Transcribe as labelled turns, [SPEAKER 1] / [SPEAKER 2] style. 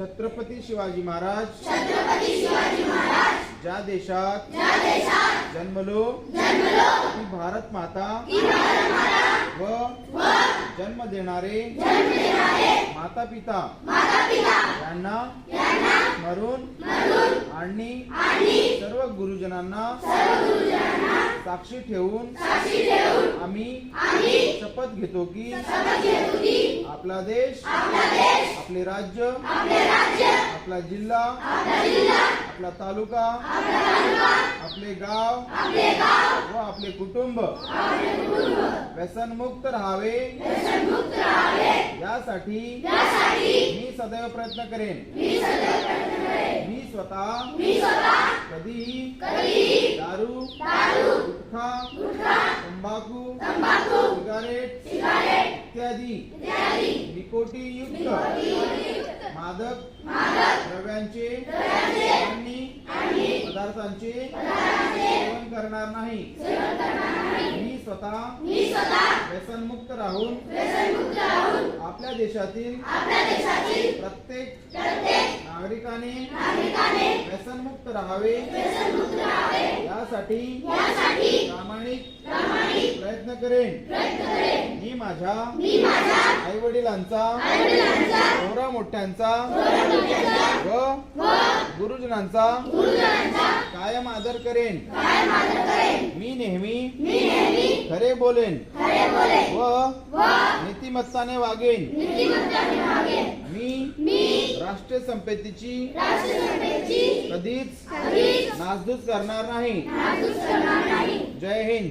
[SPEAKER 1] छत्रपती शिवाजी महाराज ज्या देशात जन्मलो ती भारत माता व जन्म देणारे माता पिता यांना स्मरून आणि सर्व गुरुजनांना साक्षी ठेवून आम्ही शपथ घेतो की आपला देश आपले राज्य आपला जिल्हा आपला तालुका आपले गाव व आपले कुटुंब व्यसनमुक्त राहावे यासाठी मी सदैव प्रयत्न करेन। मी स्वतः कधीही दारू गुटखा तंबाखू सिगारेट इत्यादी निकोटीन युक्त मादक द्रव्यांचे आणि पदार्थांचे सेवन करणार नाही। मी स्वतः व्यसनमुक्त राहून आपल्या देशातील प्रत्येक नागरिकाने व्यसनमुक्त राहावे यासाठी प्रामाणिक प्रयत्न करेन। मी माझ्या आई वडिलांचा थोरा मोठ्यांचा व गुरुजनांचा कायम आदर करेन। मी नेहमी खरे बोलेन व नीतिमत्ताने वागेन। मी राष्ट्रीय संपत्तीची कधीच नासधूस करणार नाही। जय हिंद।